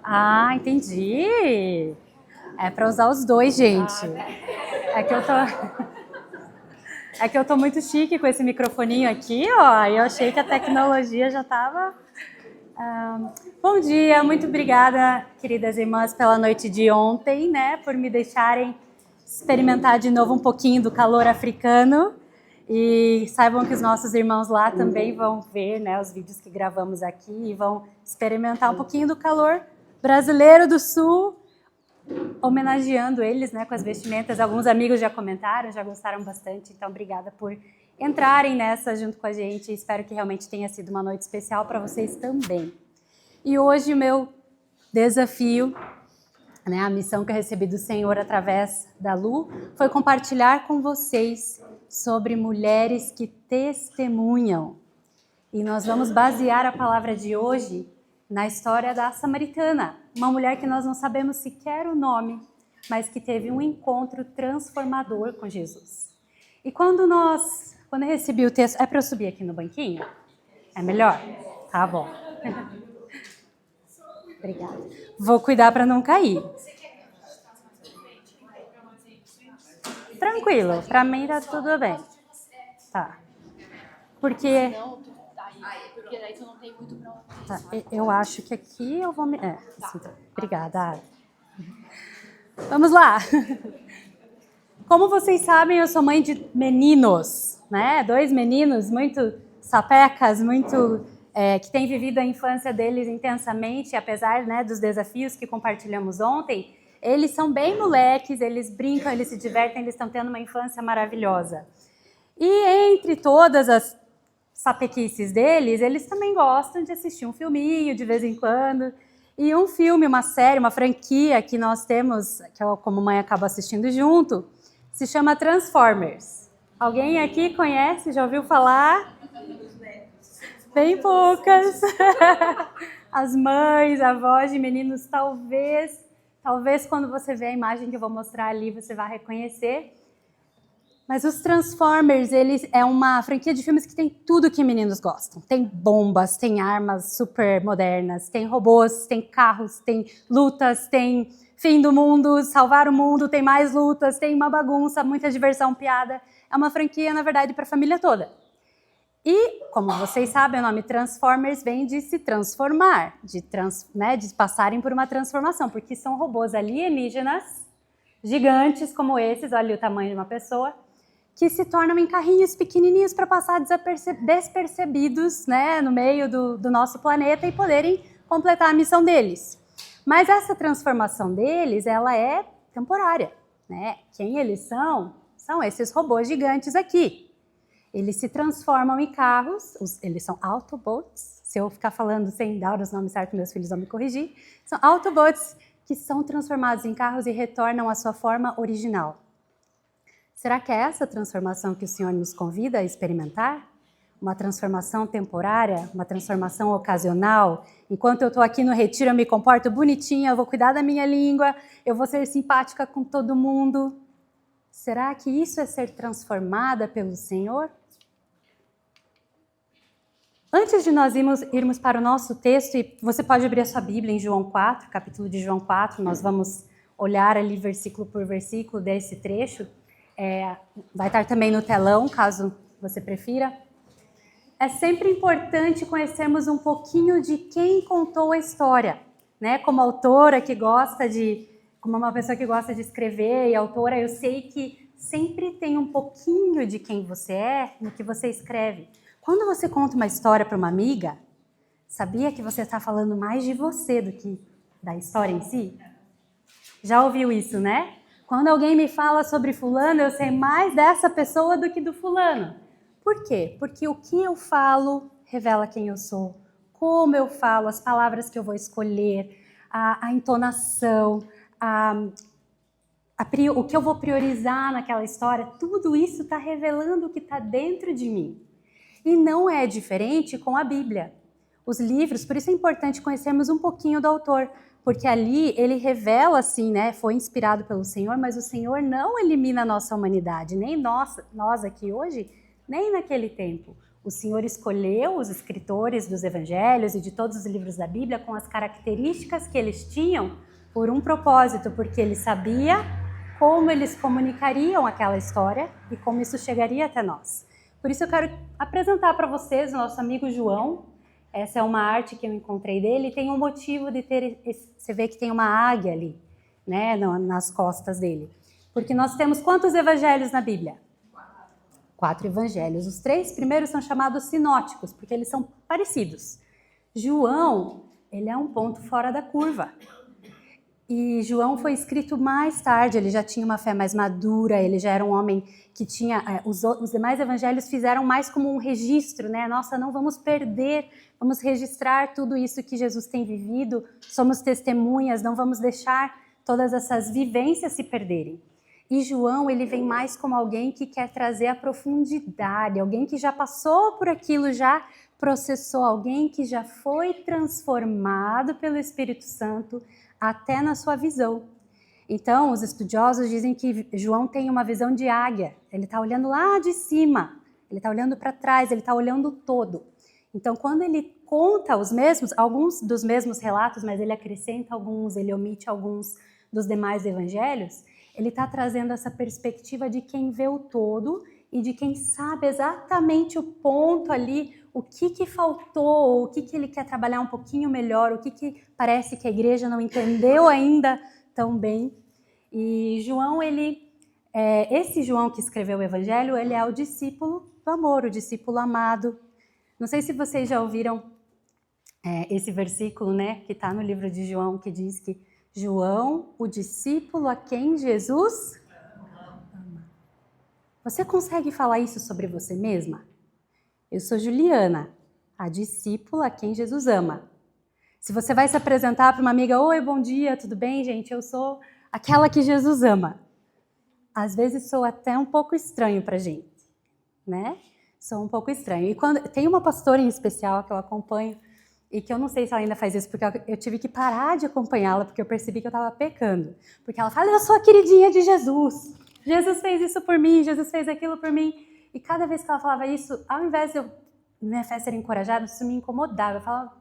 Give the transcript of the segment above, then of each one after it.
Ah, entendi. É para usar os dois, gente. É que eu tô muito chique com esse microfoninho aqui, ó. E eu achei que a tecnologia já estava. Bom dia, muito obrigada, queridas irmãs, pela noite de ontem, né? Por me deixarem experimentar de novo um pouquinho do calor africano. E saibam que os nossos irmãos lá também vão ver, né, os vídeos que gravamos aqui e vão experimentar um pouquinho do calor brasileiro do Sul, homenageando eles, né, com as vestimentas. Alguns amigos já comentaram, já gostaram bastante, então obrigada por entrarem nessa junto com a gente. Espero que realmente tenha sido uma noite especial para vocês também. E hoje o meu desafio, né, a missão que eu recebi do Senhor através da Lu, foi compartilhar com vocês sobre mulheres que testemunham. E nós vamos basear a palavra de hoje na história da samaritana, uma mulher que nós não sabemos sequer o nome, mas que teve um encontro transformador com Jesus. E quando eu recebi o texto... É para eu subir aqui no banquinho? É melhor? Tá bom. Obrigada. Vou cuidar para não cair. Tranquilo, para mim tá tudo bem. Tá. Porque daí tu não tem muito pra onde. Tá, eu acho que aqui eu vou me... assim, tá. Obrigada. Vamos lá. Como vocês sabem, eu sou mãe de meninos, né? 2 meninos muito sapecas, muito que têm vivido a infância deles intensamente, apesar, né, dos desafios que compartilhamos ontem. Eles são bem moleques, eles brincam, eles se divertem, eles estão tendo uma infância maravilhosa. E entre todas as sapequices deles, eles também gostam de assistir um filminho de vez em quando. E um filme, uma série, uma franquia que nós temos, que eu como mãe acabo assistindo junto, se chama Transformers. Alguém aqui conhece, já ouviu falar? Bem poucas. As mães, avós de meninos, talvez quando você vê a imagem que eu vou mostrar ali, você vai reconhecer. Mas os Transformers, eles é uma franquia de filmes que tem tudo que meninos gostam. Tem bombas, tem armas super modernas, tem robôs, tem carros, tem lutas, tem fim do mundo, salvar o mundo, tem mais lutas, tem uma bagunça, muita diversão, piada. É uma franquia, na verdade, para a família toda. E, como vocês sabem, o nome Transformers vem de se transformar, de passarem por uma transformação, porque são robôs alienígenas, gigantes como esses, olha o tamanho de uma pessoa, que se tornam em carrinhos pequenininhos para passar despercebidos, né, no meio do nosso planeta e poderem completar a missão deles. Mas essa transformação deles, ela é temporária, né? Quem eles são? São esses robôs gigantes aqui. Eles se transformam em carros, eles são Autobots. Se eu ficar falando sem dar os nomes certos, meus filhos vão me corrigir. São Autobots que são transformados em carros e retornam à sua forma original. Será que é essa transformação que o Senhor nos convida a experimentar? Uma transformação temporária, uma transformação ocasional? Enquanto eu estou aqui no retiro, eu me comporto bonitinha, eu vou cuidar da minha língua, eu vou ser simpática com todo mundo. Será que isso é ser transformada pelo Senhor? Antes de nós irmos para o nosso texto, e você pode abrir a sua Bíblia em João 4, capítulo de João 4, nós vamos olhar ali versículo por versículo desse trecho. Vai estar também no telão, caso você prefira. É sempre importante conhecermos um pouquinho de quem contou a história, né? Como autora como uma pessoa que gosta de escrever e autora, eu sei que sempre tem um pouquinho de quem você é no que você escreve. Quando você conta uma história para uma amiga, sabia que você está falando mais de você do que da história em si? Já ouviu isso, né? Quando alguém me fala sobre fulano, eu sei mais dessa pessoa do que do fulano. Por quê? Porque o que eu falo revela quem eu sou, como eu falo, as palavras que eu vou escolher, a entonação, o que eu vou priorizar naquela história, tudo isso está revelando o que está dentro de mim. E não é diferente com a Bíblia. Os livros, por isso é importante conhecermos um pouquinho do autor, porque ali ele revela, assim, né, foi inspirado pelo Senhor, mas o Senhor não elimina a nossa humanidade, nem nós aqui hoje, nem naquele tempo. O Senhor escolheu os escritores dos evangelhos e de todos os livros da Bíblia com as características que eles tinham por um propósito, porque ele sabia como eles comunicariam aquela história e como isso chegaria até nós. Por isso eu quero apresentar para vocês o nosso amigo João. Essa é uma arte que eu encontrei dele e tem um motivo de ter... Você vê que tem uma águia ali, né, nas costas dele. Porque nós temos quantos evangelhos na Bíblia? 4 evangelhos. Os 3 primeiros são chamados sinóticos, porque eles são parecidos. João, ele é um ponto fora da curva. E João foi escrito mais tarde, ele já tinha uma fé mais madura, ele já era um homem que tinha... Os demais evangelhos fizeram mais como um registro, né? Nossa, não vamos perder, vamos registrar tudo isso que Jesus tem vivido, somos testemunhas, não vamos deixar todas essas vivências se perderem. E João, ele vem mais como alguém que quer trazer a profundidade, alguém que já passou por aquilo, já processou, alguém que já foi transformado pelo Espírito Santo até na sua visão. Então, os estudiosos dizem que João tem uma visão de águia, ele está olhando lá de cima, ele está olhando para trás, ele está olhando o todo. Então, quando ele conta alguns dos mesmos relatos, mas ele acrescenta alguns, ele omite alguns dos demais evangelhos, ele está trazendo essa perspectiva de quem vê o todo e de quem sabe exatamente o ponto ali, o que faltou, o que ele quer trabalhar um pouquinho melhor, o que parece que a igreja não entendeu ainda tão bem. E João, esse João que escreveu o evangelho, ele é o discípulo do amor, o discípulo amado. Não sei se vocês já ouviram esse versículo, né, que está no livro de João, que diz que João, o discípulo a quem Jesus ama. Você consegue falar isso sobre você mesma? Eu sou Juliana, a discípula a quem Jesus ama. Se você vai se apresentar para uma amiga, oi, bom dia, tudo bem, gente? Eu sou aquela que Jesus ama. Às vezes sou até um pouco estranho para a gente, né? Sou um pouco estranho. E tem uma pastora em especial que eu acompanho, e que eu não sei se ela ainda faz isso, porque eu tive que parar de acompanhá-la, porque eu percebi que eu estava pecando. Porque ela fala, eu sou a queridinha de Jesus. Jesus fez isso por mim, Jesus fez aquilo por mim. E cada vez que ela falava isso, ao invés de minha fé ser encorajada, isso me incomodava. Eu falava,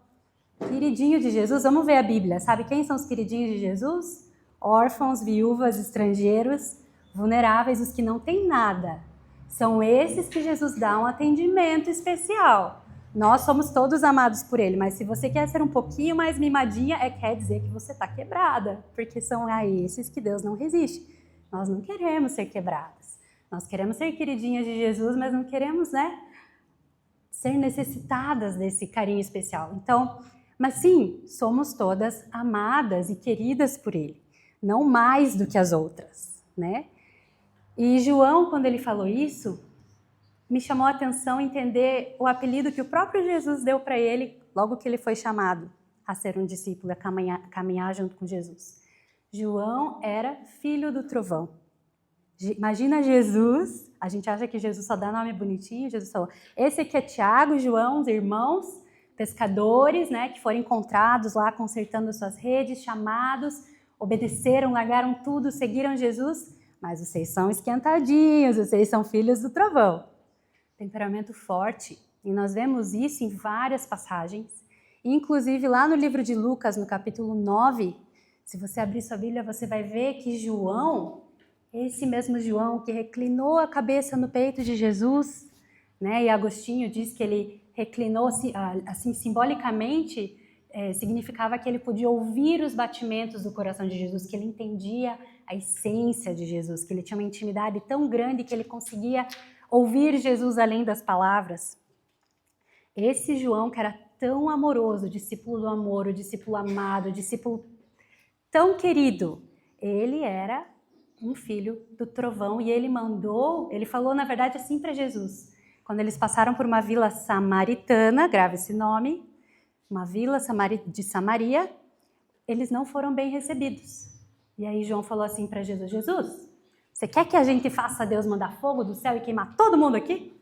queridinho de Jesus, vamos ver a Bíblia. Sabe quem são os queridinhos de Jesus? Órfãos, viúvas, estrangeiros, vulneráveis, os que não têm nada. São esses que Jesus dá um atendimento especial. Nós somos todos amados por ele, mas se você quer ser um pouquinho mais mimadinha, quer dizer que você está quebrada, porque são a esses que Deus não resiste. Nós não queremos ser quebradas. Nós queremos ser queridinhas de Jesus, mas não queremos, né, ser necessitadas desse carinho especial. Então, mas sim, somos todas amadas e queridas por ele, não mais do que as outras, né? E João, quando ele falou isso, me chamou a atenção entender o apelido que o próprio Jesus deu para ele logo que ele foi chamado a ser um discípulo, a caminhar junto com Jesus. João era filho do trovão. Imagina Jesus, a gente acha que Jesus só dá nome bonitinho, Jesus falou, esse aqui é Tiago, João, os irmãos, pescadores, né, que foram encontrados lá consertando suas redes, chamados, obedeceram, largaram tudo, seguiram Jesus, mas vocês são esquentadinhos, vocês são filhos do trovão. Temperamento forte, e nós vemos isso em várias passagens, inclusive lá no livro de Lucas, no capítulo 9, se você abrir sua Bíblia, você vai ver que João, esse mesmo João que reclinou a cabeça no peito de Jesus, né, e Agostinho diz que ele reclinou assim simbolicamente, significava que ele podia ouvir os batimentos do coração de Jesus, que ele entendia a essência de Jesus, que ele tinha uma intimidade tão grande que ele conseguia ouvir Jesus além das palavras. Esse João que era tão amoroso, o discípulo do amor, o discípulo amado, o discípulo tão querido, ele era um filho do trovão e ele falou na verdade assim para Jesus, quando eles passaram por uma vila samaritana, grave esse nome, uma vila de Samaria, eles não foram bem recebidos. E aí João falou assim para Jesus, Jesus, você quer que a gente faça Deus mandar fogo do céu e queimar todo mundo aqui?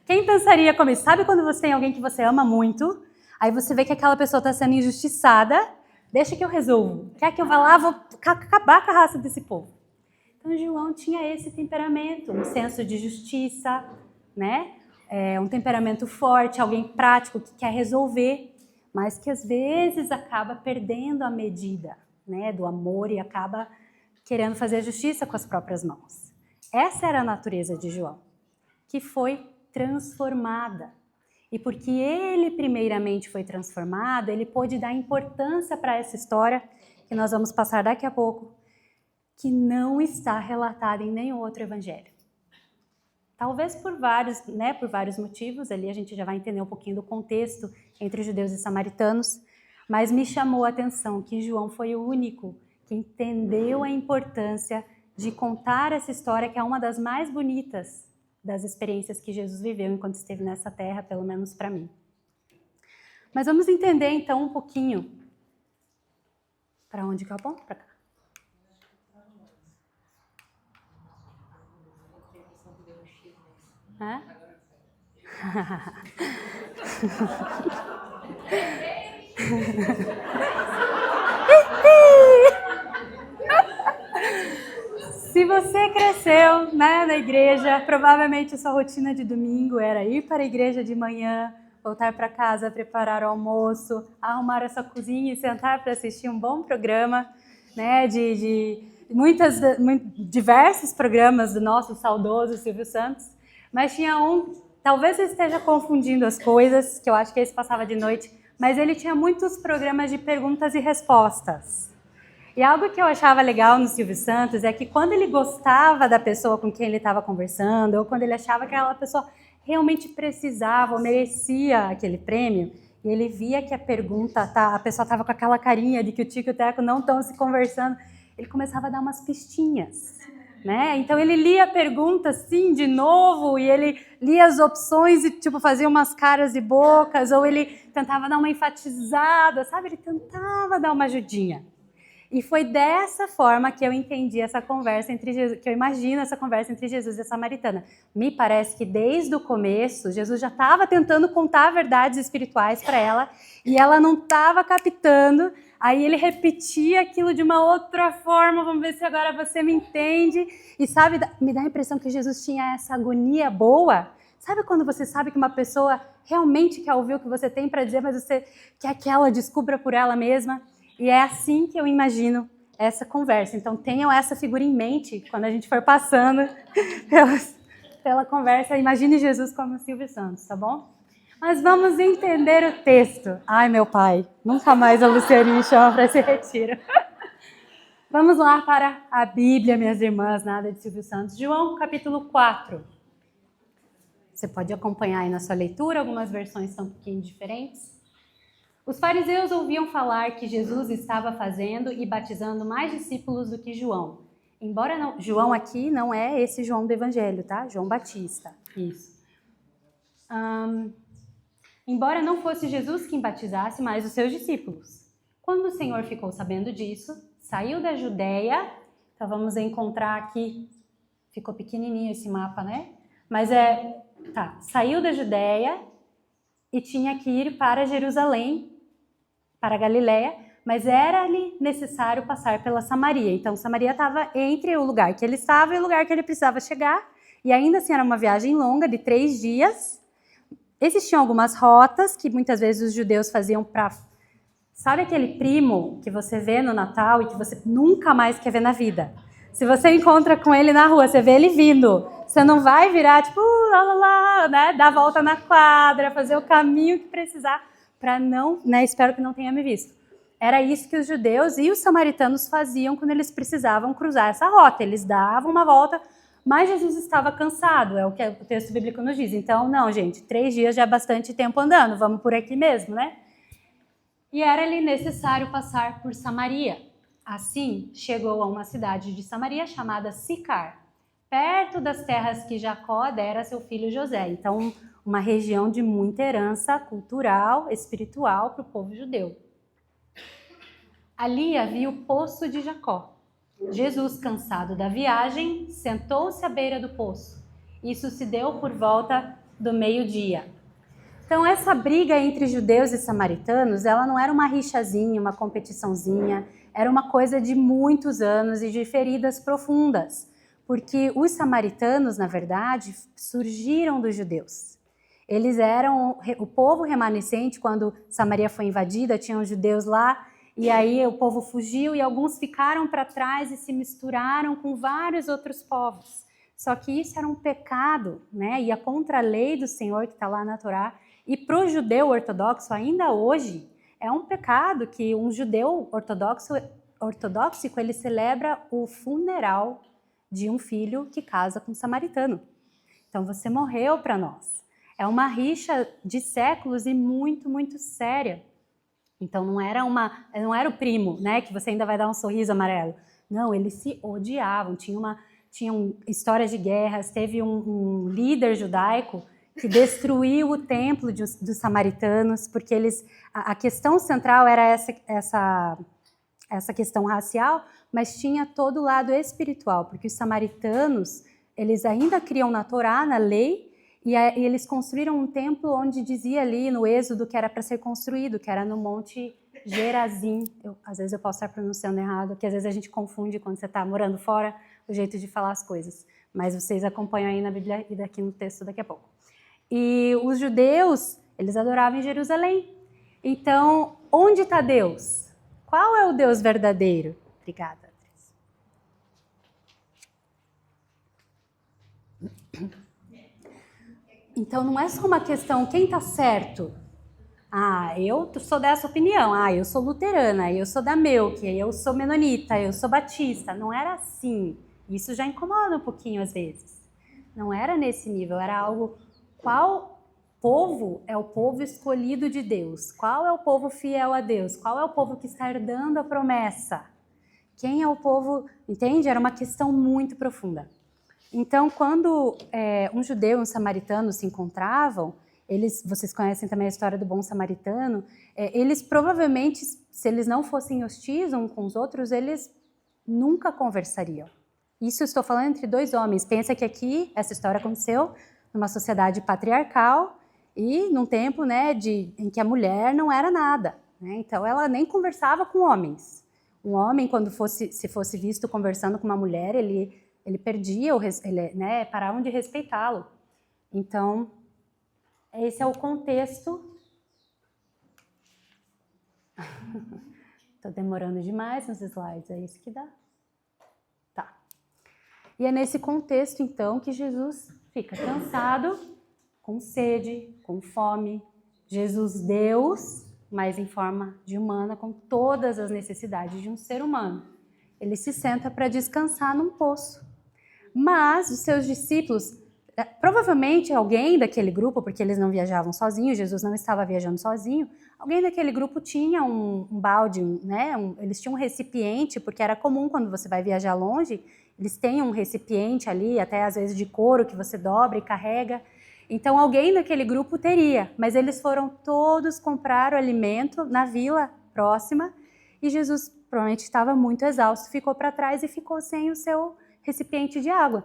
Quem pensaria como isso? Sabe quando você tem alguém que você ama muito, aí você vê que aquela pessoa está sendo injustiçada, deixa que eu resolvo. Quer que eu vá lá, vou acabar com a raça desse povo. Então João tinha esse temperamento, um senso de justiça, né? um temperamento forte, alguém prático que quer resolver, mas que às vezes acaba perdendo a medida, né, do amor e acaba querendo fazer justiça com as próprias mãos. Essa era a natureza de João, que foi transformada. E porque ele primeiramente foi transformado, ele pôde dar importância para essa história, que nós vamos passar daqui a pouco, que não está relatada em nenhum outro evangelho. Talvez por vários motivos, ali a gente já vai entender um pouquinho do contexto entre judeus e samaritanos, mas me chamou a atenção que João foi o único que entendeu a importância de contar essa história, que é uma das mais bonitas das experiências que Jesus viveu enquanto esteve nessa terra, pelo menos para mim. Mas vamos entender então um pouquinho. Para onde que eu aponto? Para cá. É? Se você cresceu, né, na igreja, provavelmente a sua rotina de domingo era ir para a igreja de manhã, voltar para casa, preparar o almoço, arrumar a sua cozinha e sentar para assistir um bom programa, né, diversos programas do nosso saudoso Silvio Santos, mas tinha talvez você esteja confundindo as coisas, que eu acho que esse passava de noite, mas ele tinha muitos programas de perguntas e respostas. E algo que eu achava legal no Silvio Santos é que quando ele gostava da pessoa com quem ele estava conversando, ou quando ele achava que aquela pessoa realmente precisava ou merecia aquele prêmio, e ele via que a pessoa estava com aquela carinha de que o Tico e o Teco não estão se conversando, ele começava a dar umas pistinhas, né? Então ele lia a pergunta assim de novo, e ele lia as opções e tipo fazia umas caras e bocas, ou ele tentava dar uma enfatizada, sabe? Ele tentava dar uma ajudinha. E foi dessa forma que eu entendi essa conversa entre Jesus, que eu imagino essa conversa entre Jesus e a samaritana. Me parece que desde o começo, Jesus já estava tentando contar verdades espirituais para ela e ela não estava captando. Aí ele repetia aquilo de uma outra forma, vamos ver se agora você me entende. E sabe, me dá a impressão que Jesus tinha essa agonia boa. Sabe quando você sabe que uma pessoa realmente quer ouvir o que você tem para dizer, mas você quer que ela descubra por ela mesma? E é assim que eu imagino essa conversa. Então, tenham essa figura em mente quando a gente for passando pela conversa. Imagine Jesus como Silvio Santos, tá bom? Mas vamos entender o texto. Ai, meu pai, nunca mais a Luciane me chama para esse retiro. Vamos lá para a Bíblia, minhas irmãs, nada de Silvio Santos. João, capítulo 4. Você pode acompanhar aí na sua leitura, algumas versões são um pouquinho diferentes. Os fariseus ouviam falar que Jesus estava fazendo e batizando mais discípulos do que João. Embora não, João aqui não é esse João do Evangelho, tá? João Batista, isso. Embora não fosse Jesus quem batizasse, mas os seus discípulos. Quando o Senhor ficou sabendo disso, saiu da Judeia, então vamos encontrar aqui, ficou pequenininho esse mapa, né? Mas saiu da Judeia e tinha que ir para Jerusalém, para a Galileia, mas era-lhe necessário passar pela Samaria. Então, Samaria estava entre o lugar que ele estava e o lugar que ele precisava chegar, e ainda assim era uma viagem longa, de 3 dias. Existiam algumas rotas que muitas vezes os judeus faziam para... Sabe aquele primo que você vê no Natal e que você nunca mais quer ver na vida? Se você encontra com ele na rua, você vê ele vindo, você não vai virar tipo, né, dar a volta na quadra, fazer o caminho que precisar, para não, né, espero que não tenha me visto. Era isso que os judeus e os samaritanos faziam quando eles precisavam cruzar essa rota. Eles davam uma volta, mas Jesus estava cansado, é o que o texto bíblico nos diz. Então, não, gente, 3 dias já é bastante tempo andando, vamos por aqui mesmo, né? E era-lhe necessário passar por Samaria. Assim, chegou a uma cidade de Samaria chamada Sicar, perto das terras que Jacó dera a seu filho José. Então, uma região de muita herança cultural, espiritual para o povo judeu. Ali havia o poço de Jacó. Jesus, cansado da viagem, sentou-se à beira do poço. Isso se deu por volta do meio-dia. Então, essa briga entre judeus e samaritanos, ela não era uma rixazinha, uma competiçãozinha, era uma coisa de muitos anos e de feridas profundas, porque os samaritanos, na verdade, surgiram dos judeus. Eles eram o povo remanescente. Quando Samaria foi invadida, tinham judeus lá, e aí o povo fugiu e alguns ficaram para trás e se misturaram com vários outros povos. Só que isso era um pecado, né? Ia contra a lei do Senhor que está lá na Torá. E para o judeu ortodoxo, ainda hoje, é um pecado que um judeu ortodoxo, ele celebra o funeral de um filho que casa com um samaritano. Então você morreu para nós. É uma rixa de séculos e muito, muito séria. Então não era o primo, né, que você ainda vai dar um sorriso amarelo. Não, eles se odiavam, tinham histórias de guerras. Teve um líder judaico que destruiu o templo dos samaritanos, porque a questão central era essa questão racial, mas tinha todo o lado espiritual, porque os samaritanos, eles ainda criam na Torá, na lei, e eles construíram um templo onde dizia ali no Êxodo que era para ser construído, que era no Monte Gerazim. Às vezes eu posso estar pronunciando errado, porque às vezes a gente confunde quando você está morando fora o jeito de falar as coisas. Mas vocês acompanham aí na Bíblia e daqui no texto daqui a pouco. E os judeus, eles adoravam em Jerusalém. Então, onde está Deus? Qual é o Deus verdadeiro? Obrigada, Andrés. Então, não é só uma questão, quem está certo? Eu sou dessa opinião. Eu sou luterana, eu sou da Melk, eu sou menonita, eu sou batista. Não era assim. Isso já incomoda um pouquinho às vezes. Não era nesse nível, era algo... Qual povo é o povo escolhido de Deus? Qual é o povo fiel a Deus? Qual é o povo que está herdando a promessa? Quem é o povo... Entende? Era uma questão muito profunda. Então, quando um judeu e um samaritano se encontravam, vocês conhecem também a história do bom samaritano, eles provavelmente, se eles não fossem hostis uns com os outros, eles nunca conversariam. Isso eu estou falando entre dois homens. Pensa que aqui, essa história aconteceu numa sociedade patriarcal e num tempo, né, em que a mulher não era nada, né? Então, ela nem conversava com homens. Um homem, quando se fosse visto conversando com uma mulher, ele perdia, né, paravam de respeitá-lo. Então, esse é o contexto. Estou demorando demais nos slides, é isso que dá? Tá. E é nesse contexto, então, que Jesus fica cansado, com sede, com fome. Jesus, Deus, mas em forma de humana, com todas as necessidades de um ser humano. Ele se senta para descansar num poço. Mas os seus discípulos, provavelmente alguém daquele grupo, porque eles não viajavam sozinhos, Jesus não estava viajando sozinho, alguém daquele grupo tinha um balde, né? Eles tinham um recipiente, porque era comum quando você vai viajar longe, eles têm um recipiente ali, até às vezes de couro, que você dobra e carrega. Então alguém daquele grupo teria, mas eles foram todos comprar o alimento na vila próxima e Jesus provavelmente estava muito exausto, ficou para trás e ficou sem o seu recipiente de água.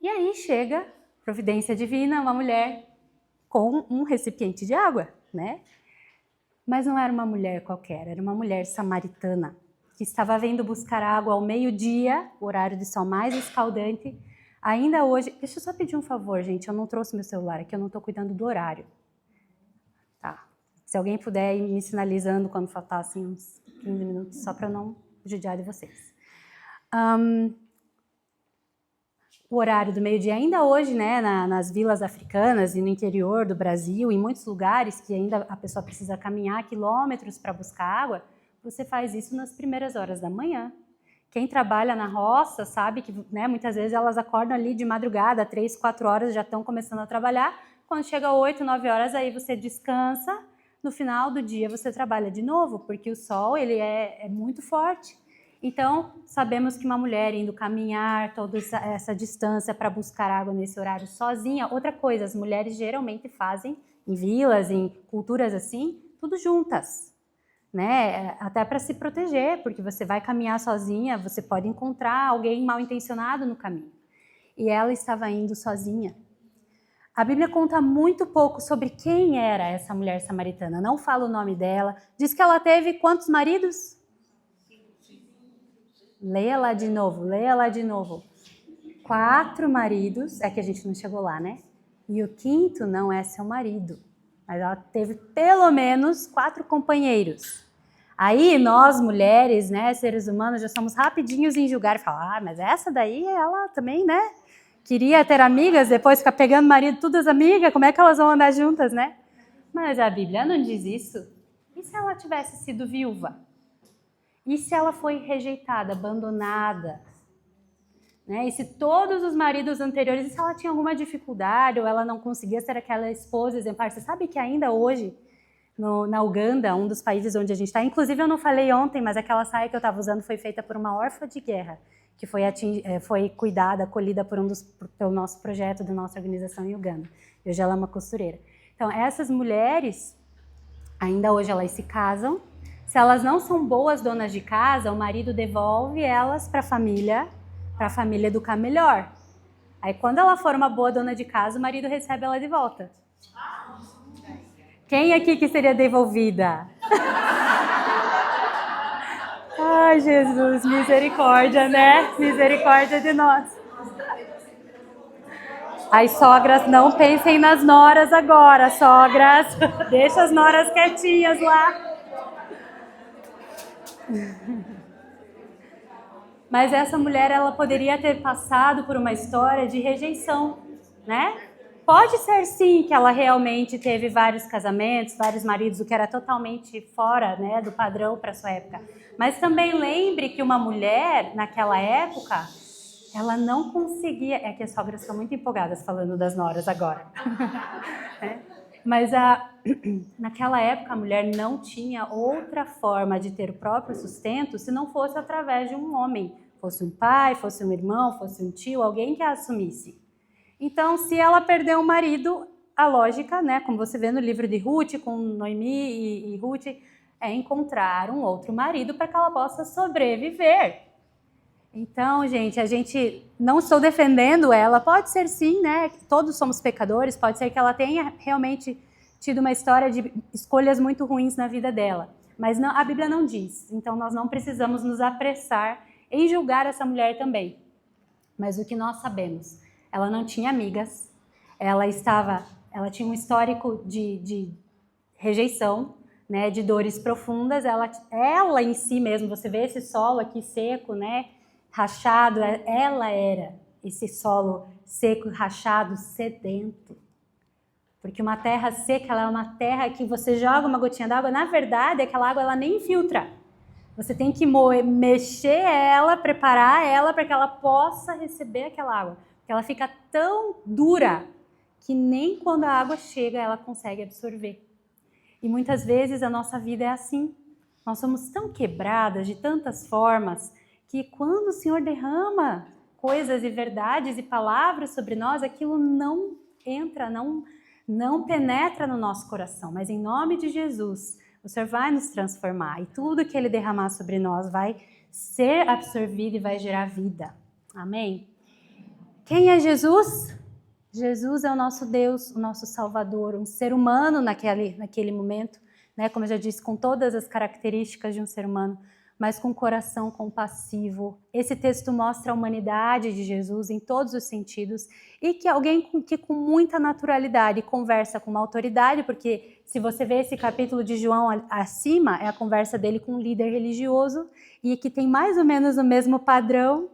E aí chega, providência divina, uma mulher com um recipiente de água, né? Mas não era uma mulher qualquer, era uma mulher samaritana, que estava vindo buscar água ao meio-dia, o horário de sol mais escaldante. Ainda hoje... Deixa eu só pedir um favor, gente, eu não trouxe meu celular aqui, eu não estou cuidando do horário. Tá. Se alguém puder ir me sinalizando quando faltar assim, uns 15 minutos, só para não judiar de vocês. O horário do meio-dia, ainda hoje, né, nas vilas africanas e no interior do Brasil, em muitos lugares que ainda a pessoa precisa caminhar quilômetros para buscar água, você faz isso nas primeiras horas da manhã. Quem trabalha na roça sabe que, né, muitas vezes elas acordam ali de madrugada, 3, 4 horas já estão começando a trabalhar. Quando chega 8, 9 horas, aí você descansa. No final do dia você trabalha de novo, porque o sol ele é muito forte. Então, sabemos que uma mulher indo caminhar toda essa distância para buscar água nesse horário sozinha. Outra coisa, as mulheres geralmente fazem em vilas, em culturas assim, tudo juntas, né? Até para se proteger, porque você vai caminhar sozinha, você pode encontrar alguém mal intencionado no caminho. E ela estava indo sozinha. A Bíblia conta muito pouco sobre quem era essa mulher samaritana. Não fala o nome dela. Diz que ela teve quantos maridos? Leia lá de novo. 4 maridos. É que a gente não chegou lá, né? e o quinto não é seu marido. Mas ela teve pelo menos 4 companheiros. Aí nós, mulheres, né, seres humanos, já somos rapidinhos em julgar e falar, mas essa daí, ela também, né, queria ter amigas, depois ficar pegando marido, todas amigas, como é que elas vão andar juntas, né? Mas a Bíblia não diz isso. E se ela tivesse sido viúva? E se ela foi rejeitada, abandonada? Né? E se todos os maridos anteriores, e se ela tinha alguma dificuldade, ou ela não conseguia ser aquela esposa exemplar? Você sabe que ainda hoje, na Uganda, um dos países onde a gente está, inclusive eu não falei ontem, mas aquela saia que eu estava usando foi feita por uma órfã de guerra, que foi cuidada, acolhida pelo nosso projeto, da nossa organização em Uganda. E hoje ela é uma costureira. Então, essas mulheres, ainda hoje elas se casam. Se elas não são boas donas de casa, o marido devolve elas para a família educar melhor. Aí, quando ela for uma boa dona de casa, o marido recebe ela de volta. Quem aqui que seria devolvida? Ai, Jesus, misericórdia, né? Misericórdia de nós. As sogras, não pensem nas noras agora, sogras. Deixa as noras quietinhas lá. Mas essa mulher, ela poderia ter passado por uma história de rejeição, né? Pode ser sim que ela realmente teve vários casamentos, vários maridos, o que era totalmente fora, né, do padrão para sua época. Mas também lembre que uma mulher, naquela época, ela não conseguia... É que as sogras estão muito empolgadas falando das noras agora. Mas naquela época a mulher não tinha outra forma de ter o próprio sustento se não fosse através de um homem. Fosse um pai, fosse um irmão, fosse um tio, alguém que a assumisse. Então, se ela perdeu o marido, a lógica, né, como você vê no livro de Ruth, com Noemi e Ruth, é encontrar um outro marido para que ela possa sobreviver. Então, gente, não estou defendendo ela, pode ser sim, né, todos somos pecadores, pode ser que ela tenha realmente tido uma história de escolhas muito ruins na vida dela, mas não, a Bíblia não diz, então nós não precisamos nos apressar em julgar essa mulher também. Mas o que nós sabemos, ela não tinha amigas, ela tinha um histórico de rejeição, né, de dores profundas, ela em si mesmo, você vê esse solo aqui seco, né, rachado, ela era esse solo seco, rachado, sedento. Porque uma terra seca, ela é uma terra que você joga uma gotinha d'água, na verdade, aquela água ela nem filtra. Você tem que mexer ela, preparar ela para que ela possa receber aquela água. Porque ela fica tão dura que nem quando a água chega ela consegue absorver. E muitas vezes a nossa vida é assim. Nós somos tão quebradas de tantas formas que quando o Senhor derrama coisas e verdades e palavras sobre nós, aquilo não entra, não penetra no nosso coração. Mas em nome de Jesus, o Senhor vai nos transformar e tudo que Ele derramar sobre nós vai ser absorvido e vai gerar vida. Amém? Quem é Jesus? Jesus é o nosso Deus, o nosso Salvador, um ser humano naquele momento, né? Como eu já disse, com todas as características de um ser humano, mas com coração compassivo. Esse texto mostra a humanidade de Jesus em todos os sentidos e que alguém que com muita naturalidade conversa com uma autoridade, porque se você vê esse capítulo de João acima, é a conversa dele com um líder religioso e que tem mais ou menos o mesmo padrão,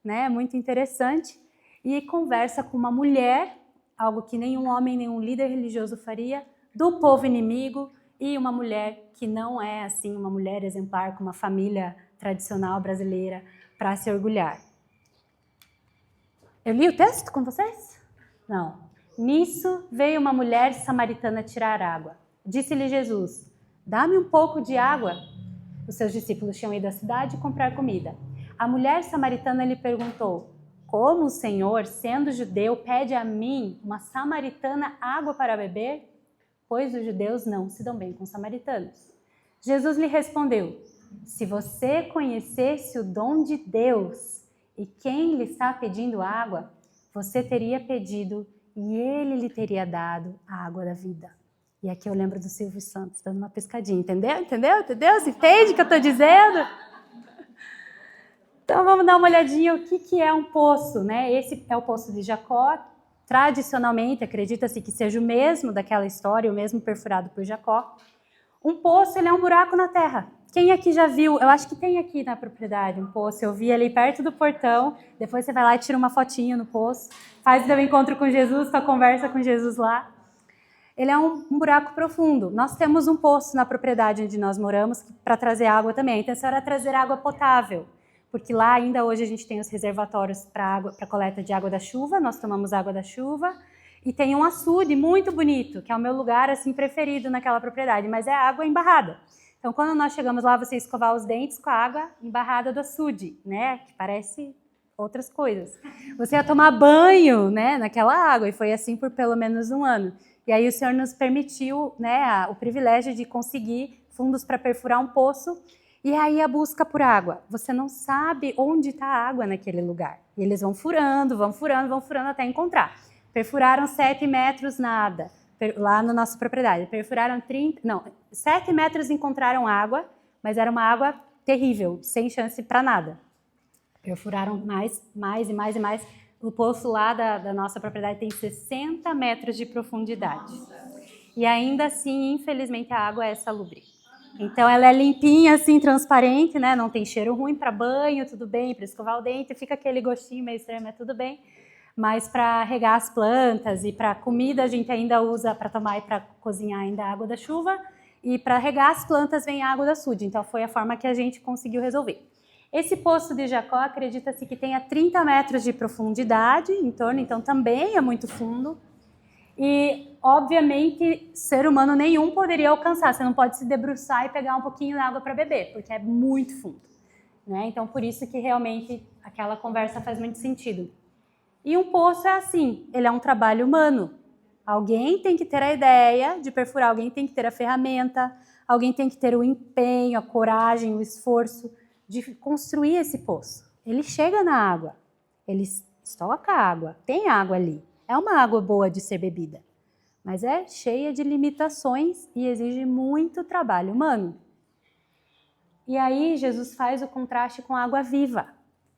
né? Muito interessante. E conversa com uma mulher, algo que nenhum homem, nenhum líder religioso faria, do povo inimigo, e uma mulher que não é assim, uma mulher exemplar com uma família tradicional brasileira para se orgulhar. Eu li o texto com vocês? Não. Nisso veio uma mulher samaritana tirar água. Disse-lhe Jesus, dá-me um pouco de água. Os seus discípulos tinham ido à cidade comprar comida. A mulher samaritana lhe perguntou, como o Senhor, sendo judeu, pede a mim, uma samaritana, água para beber? Pois os judeus não se dão bem com os samaritanos. Jesus lhe respondeu, se você conhecesse o dom de Deus e quem lhe está pedindo água, você teria pedido e ele lhe teria dado a água da vida. E aqui eu lembro do Silvio Santos dando uma pescadinha, entendeu? Você entende o que eu estou dizendo? Então vamos dar uma olhadinha o que é um poço, né? Esse é o poço de Jacó, tradicionalmente, acredita-se que seja o mesmo daquela história, o mesmo perfurado por Jacó. Um poço, ele é um buraco na terra. Quem aqui já viu? Eu acho que tem aqui na propriedade um poço. Eu vi ali perto do portão. Depois você vai lá e tira uma fotinha no poço. Faz o seu encontro com Jesus, sua conversa com Jesus lá. Ele é um buraco profundo. Nós temos um poço na propriedade onde nós moramos para trazer água também. A intenção era trazer água potável, porque lá ainda hoje a gente tem os reservatórios para coleta de água da chuva. Nós tomamos água da chuva. E tem um açude muito bonito, que é o meu lugar assim preferido naquela propriedade, mas é água embarrada. Então, quando nós chegamos lá, você escovar os dentes com a água embarrada do açude, né? Que parece outras coisas. Você ia tomar banho, né, naquela água, e foi assim por pelo menos um ano. E aí o Senhor nos permitiu, né, o privilégio de conseguir fundos para perfurar um poço. E aí a busca por água. Você não sabe onde está a água naquele lugar. E eles vão furando até encontrar. Perfuraram 7 metros, nada, lá na nossa propriedade. Perfuraram 7 metros encontraram água, mas era uma água terrível, sem chance para nada. Perfuraram mais. O poço lá da nossa propriedade tem 60 metros de profundidade. E ainda assim, infelizmente, a água é salubre. Então, ela é limpinha, assim, transparente, né? Não tem cheiro ruim para banho, tudo bem, para escovar o dente, fica aquele gostinho meio estranho, mas tudo bem. Mas para regar as plantas e para comida a gente ainda usa para tomar e para cozinhar ainda a água da chuva, e para regar as plantas vem a água da açude. Então foi a forma que a gente conseguiu resolver. Esse poço de Jacó acredita-se que tenha 30 metros de profundidade em torno, então também é muito fundo. E obviamente ser humano nenhum poderia alcançar. Você não pode se debruçar e pegar um pouquinho de água para beber, porque é muito fundo, né? Então por isso que realmente aquela conversa faz muito sentido. E um poço é assim, ele é um trabalho humano. Alguém tem que ter a ideia de perfurar, alguém tem que ter a ferramenta, alguém tem que ter o empenho, a coragem, o esforço de construir esse poço. Ele chega na água, ele estoca a água, tem água ali. É uma água boa de ser bebida, mas é cheia de limitações e exige muito trabalho humano. E aí Jesus faz o contraste com a água viva.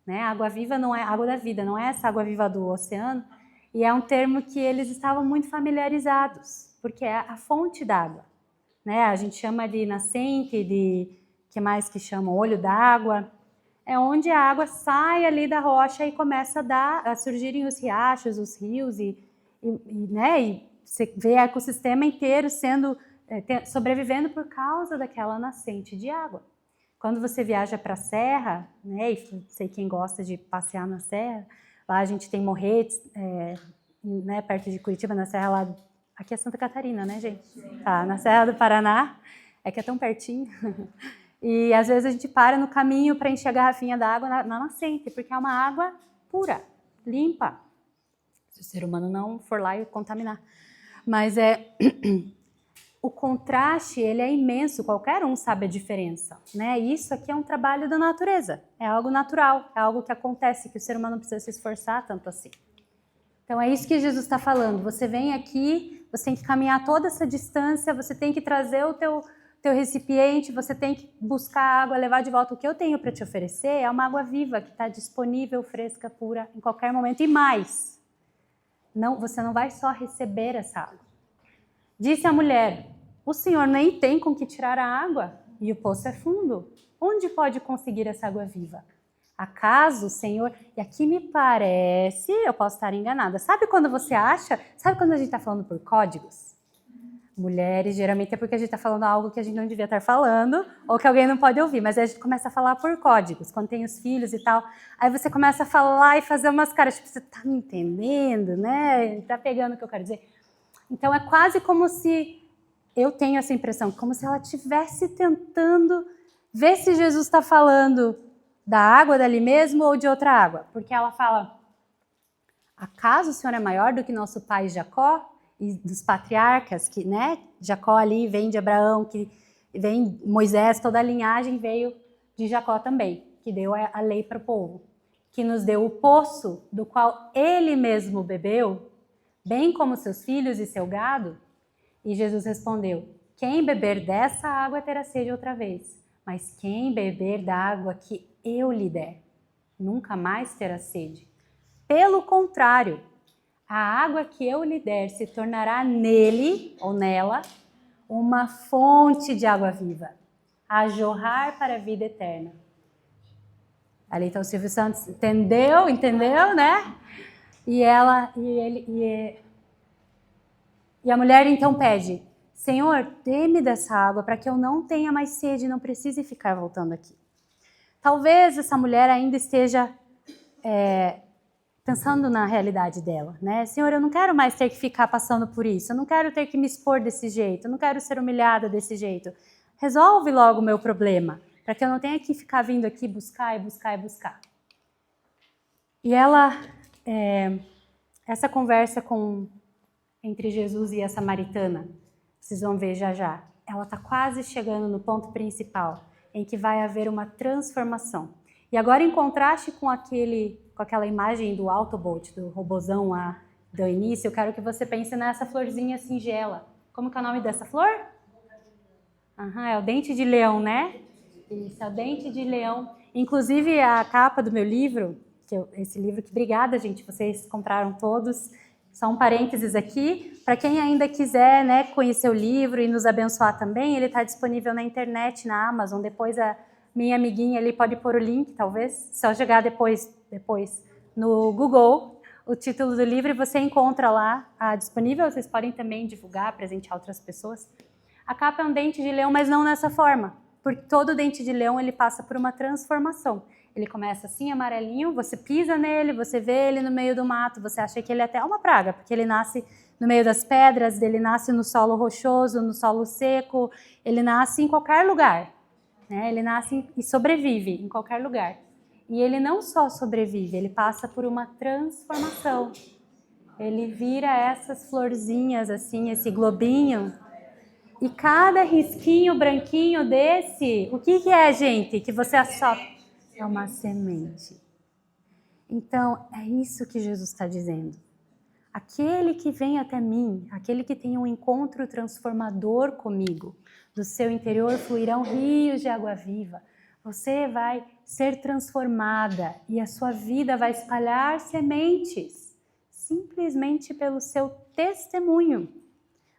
Né? A água viva não é água da vida, não é essa água viva do oceano. E é um termo que eles estavam muito familiarizados, porque é a fonte d'água. Né? A gente chama de nascente, que mais que chamam? Olho d'água. É onde a água sai ali da rocha e começa a surgirem os riachos, os rios, né? E você vê o ecossistema inteiro sobrevivendo por causa daquela nascente de água. Quando você viaja para a serra, né, e sei quem gosta de passear na serra, lá a gente tem Morretes, né, perto de Curitiba, na serra lá, aqui é Santa Catarina, né, gente? Tá, na Serra do Paraná, é que é tão pertinho. E às vezes a gente para no caminho para encher a garrafinha d'água na nascente, porque é uma água pura, limpa, se o ser humano não for lá e contaminar. Mas o contraste, ele é imenso, qualquer um sabe a diferença, né? Isso aqui é um trabalho da natureza, é algo natural, é algo que acontece, que o ser humano não precisa se esforçar tanto assim. Então é isso que Jesus está falando, você vem aqui, você tem que caminhar toda essa distância, você tem que trazer o teu recipiente, você tem que buscar água, levar de volta. O que eu tenho para te oferecer é uma água viva, que está disponível, fresca, pura, em qualquer momento, e mais, você não vai só receber essa água. Disse a mulher, o senhor nem tem com que tirar a água, e o poço é fundo. Onde pode conseguir essa água viva? Acaso, Senhor, e aqui me parece, eu posso estar enganada, sabe quando você acha, sabe quando a gente está falando por códigos? Mulheres, geralmente é porque a gente está falando algo que a gente não devia estar falando, ou que alguém não pode ouvir, mas aí a gente começa a falar por códigos, quando tem os filhos e tal, aí você começa a falar e fazer umas caras, tipo, você está me entendendo, né? Está pegando o que eu quero dizer? Então é quase como se, eu tenho essa impressão, como se ela estivesse tentando ver se Jesus está falando da água dali mesmo ou de outra água. Porque ela fala, acaso o Senhor é maior do que nosso pai Jacó e dos patriarcas, que, né? Jacó ali vem de Abraão, que vem Moisés, toda a linhagem veio de Jacó também, que deu a lei para o povo, que nos deu o poço do qual ele mesmo bebeu, bem como seus filhos e seu gado? E Jesus respondeu, quem beber dessa água terá sede outra vez, mas quem beber da água que eu lhe der, nunca mais terá sede. Pelo contrário, a água que eu lhe der se tornará nele ou nela uma fonte de água viva, a jorrar para a vida eterna. Ali então o Silvio Santos entendeu, né? E a mulher então pede: Senhor, dê-me dessa água para que eu não tenha mais sede e não precise ficar voltando aqui. Talvez essa mulher ainda esteja pensando na realidade dela, né? Senhor, eu não quero mais ter que ficar passando por isso, eu não quero ter que me expor desse jeito, eu não quero ser humilhada desse jeito. Resolve logo o meu problema, para que eu não tenha que ficar vindo aqui buscar e buscar e buscar. E essa conversa entre Jesus e a samaritana, vocês vão ver já, ela está quase chegando no ponto principal, em que vai haver uma transformação. E agora, em contraste com aquela imagem do Autobot, do robozão lá do início, eu quero que você pense nessa florzinha singela. Como que é o nome dessa flor? É o dente de leão, né? Isso, é o dente de leão. Inclusive, a capa do meu livro, esse livro que, obrigada, gente, vocês compraram todos. Só um parênteses aqui, para quem ainda quiser, né, conhecer o livro e nos abençoar também, ele está disponível na internet, na Amazon. Depois a minha amiguinha ali pode pôr o link, talvez. Só jogar depois no Google o título do livro e você encontra lá disponível. Vocês podem também divulgar, presentear outras pessoas. A capa é um dente de leão, mas não nessa forma, porque todo dente de leão ele passa por uma transformação. Ele começa assim, amarelinho, você pisa nele, você vê ele no meio do mato, você acha que ele é até uma praga, porque ele nasce no meio das pedras, ele nasce no solo rochoso, no solo seco, ele nasce em qualquer lugar, né? Ele nasce e sobrevive em qualquer lugar. E ele não só sobrevive, ele passa por uma transformação. Ele vira essas florzinhas assim, esse globinho, e cada risquinho branquinho desse, o que é, gente, que você assopra? É uma semente. Então, é isso que Jesus está dizendo. Aquele que vem até mim, aquele que tem um encontro transformador comigo, do seu interior fluirão rios de água viva. Você vai ser transformada e a sua vida vai espalhar sementes, simplesmente pelo seu testemunho.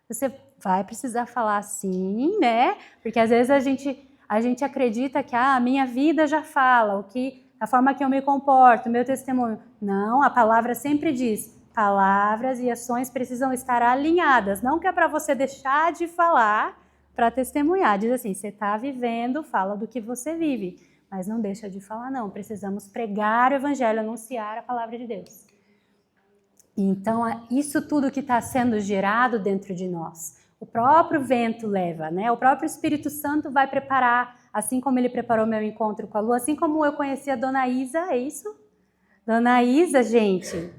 Você vai precisar falar sim, né? Porque às vezes a gente acredita que a minha vida já fala, a forma que eu me comporto, o meu testemunho. Não, a palavra sempre diz, palavras e ações precisam estar alinhadas. Não que é para você deixar de falar para testemunhar. Diz assim, você está vivendo, fala do que você vive. Mas não deixa de falar, não. Precisamos pregar o evangelho, anunciar a palavra de Deus. Então, é isso tudo que está sendo gerado dentro de nós. O próprio vento leva, né? O próprio Espírito Santo vai preparar, assim como ele preparou meu encontro com a Lua, assim como eu conheci a Dona Isa, é isso? Dona Isa, gente,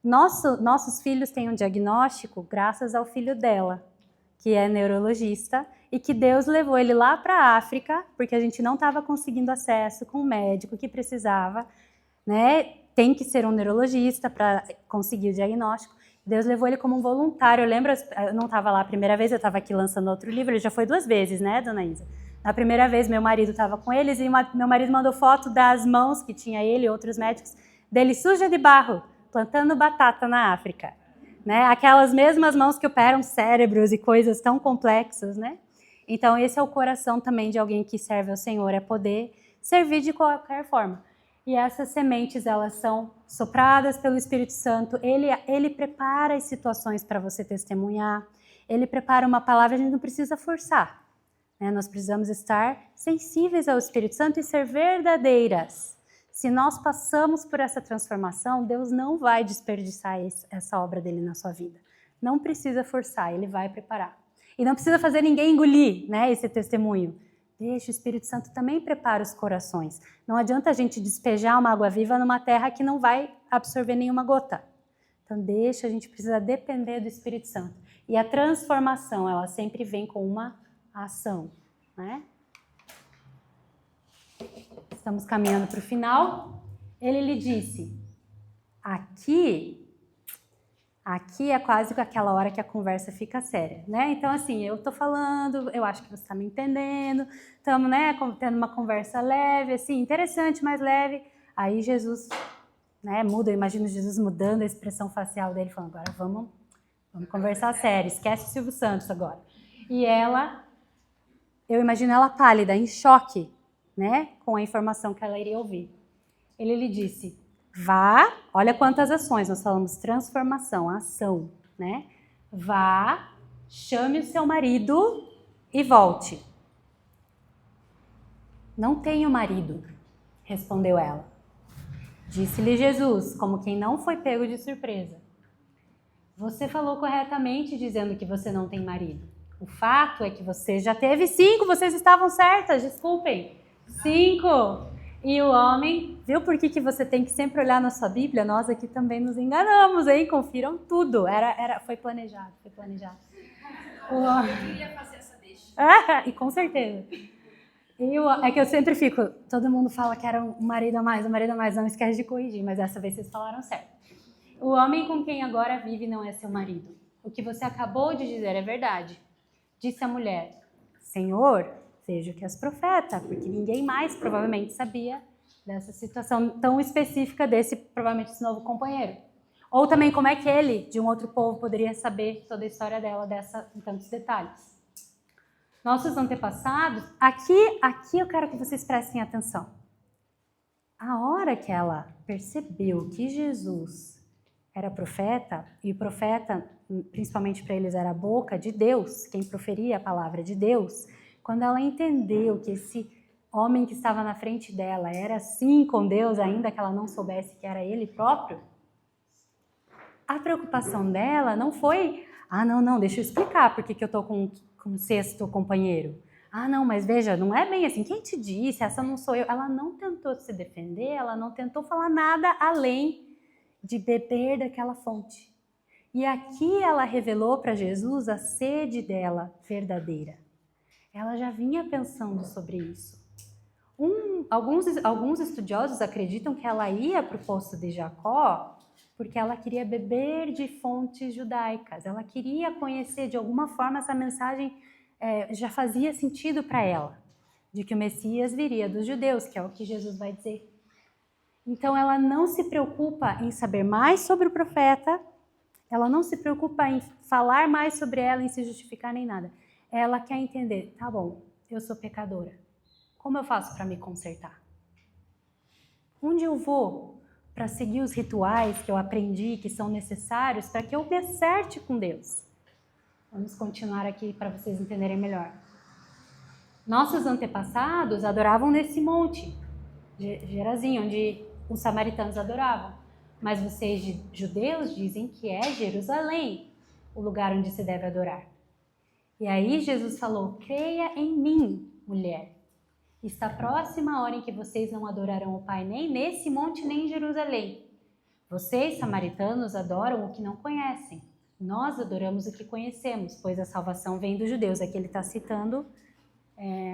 nossos filhos têm um diagnóstico graças ao filho dela, que é neurologista, e que Deus levou ele lá para a África, porque a gente não estava conseguindo acesso com o médico que precisava, né? Tem que ser um neurologista para conseguir o diagnóstico. Deus levou ele como um voluntário. Eu lembro, eu não estava lá a primeira vez, eu estava aqui lançando outro livro, ele já foi 2 vezes, né, Dona Isa? Na primeira vez, meu marido estava com eles e meu marido mandou foto das mãos que tinha ele e outros médicos, dele suja de barro, plantando batata na África. Né? Aquelas mesmas mãos que operam cérebros e coisas tão complexas, né? Então, esse é o coração também de alguém que serve ao Senhor, é poder servir de qualquer forma. E essas sementes, elas são sopradas pelo Espírito Santo. Ele prepara as situações para você testemunhar. Ele prepara uma palavra, a gente não precisa forçar. Né? Nós precisamos estar sensíveis ao Espírito Santo e ser verdadeiras. Se nós passamos por essa transformação, Deus não vai desperdiçar essa obra dele na sua vida. Não precisa forçar, ele vai preparar. E não precisa fazer ninguém engolir, né, esse testemunho. Deixa, o Espírito Santo também prepara os corações. Não adianta a gente despejar uma água viva numa terra que não vai absorver nenhuma gota. Então deixa, a gente precisa depender do Espírito Santo. E a transformação, ela sempre vem com uma ação, né? Estamos caminhando para o final. Ele lhe disse, aqui é quase aquela hora que a conversa fica séria, né? Então, assim, eu estou falando, eu acho que você está me entendendo, estamos, né, tendo uma conversa leve, assim, interessante, mas leve. Aí Jesus né, muda, eu imagino Jesus mudando a expressão facial dele, falando, agora vamos conversar sério, esquece o Silvio Santos agora. E ela, eu imagino ela pálida, em choque, né, com a informação que ela iria ouvir. Ele lhe disse, vá, olha quantas ações, nós falamos transformação, ação, né? Vá, chame o seu marido e volte. Não tenho marido, respondeu ela. Disse-lhe Jesus, como quem não foi pego de surpresa. Você falou corretamente dizendo que você não tem marido. O fato é que você já teve 5, vocês estavam certas, desculpem. 5. E o homem, viu por que você tem que sempre olhar na sua Bíblia? Nós aqui também nos enganamos, hein? Confiram tudo. Foi planejado, foi planejado. Eu queria fazer essa deixa. E com certeza. É que eu sempre fico, todo mundo fala que era um marido a mais, não esquece de corrigir, mas dessa vez vocês falaram certo. O homem com quem agora vive não é seu marido. O que você acabou de dizer é verdade. Disse a mulher, Senhor, vejo que és profeta, porque ninguém mais provavelmente sabia dessa situação tão específica desse, provavelmente, esse novo companheiro. Ou também como é que ele, de um outro povo, poderia saber toda a história dela em tantos detalhes. Nossos antepassados, aqui eu quero que vocês prestem atenção. A hora que ela percebeu que Jesus era profeta, e o profeta, principalmente para eles, era a boca de Deus, quem proferia a palavra de Deus, quando ela entendeu que esse homem que estava na frente dela era assim com Deus, ainda que ela não soubesse que era ele próprio, a preocupação dela não foi, não, deixa eu explicar por que eu estou com um sexto companheiro. Não, mas veja, não é bem assim, quem te disse, essa não sou eu. Ela não tentou se defender, ela não tentou falar nada além de beber daquela fonte. E aqui ela revelou para Jesus a sede dela verdadeira. Ela já vinha pensando sobre isso. Alguns estudiosos acreditam que ela ia para o poço de Jacó porque ela queria beber de fontes judaicas. Ela queria conhecer, de alguma forma, essa mensagem já fazia sentido para ela, de que o Messias viria dos judeus, que é o que Jesus vai dizer. Então, ela não se preocupa em saber mais sobre o profeta, ela não se preocupa em falar mais sobre ela, em se justificar nem nada. Ela quer entender, tá bom, eu sou pecadora. Como eu faço para me consertar? Onde eu vou para seguir os rituais que eu aprendi, que são necessários para que eu me acerte com Deus? Vamos continuar aqui para vocês entenderem melhor. Nossos antepassados adoravam nesse monte, Gerazim, onde os samaritanos adoravam. Mas vocês, judeus, dizem que é Jerusalém, o lugar onde se deve adorar. E aí Jesus falou, creia em mim, mulher. Está próxima a hora em que vocês não adorarão o Pai nem nesse monte, nem em Jerusalém. Vocês, samaritanos, adoram o que não conhecem. Nós adoramos o que conhecemos, pois a salvação vem dos judeus. Aqui ele está citando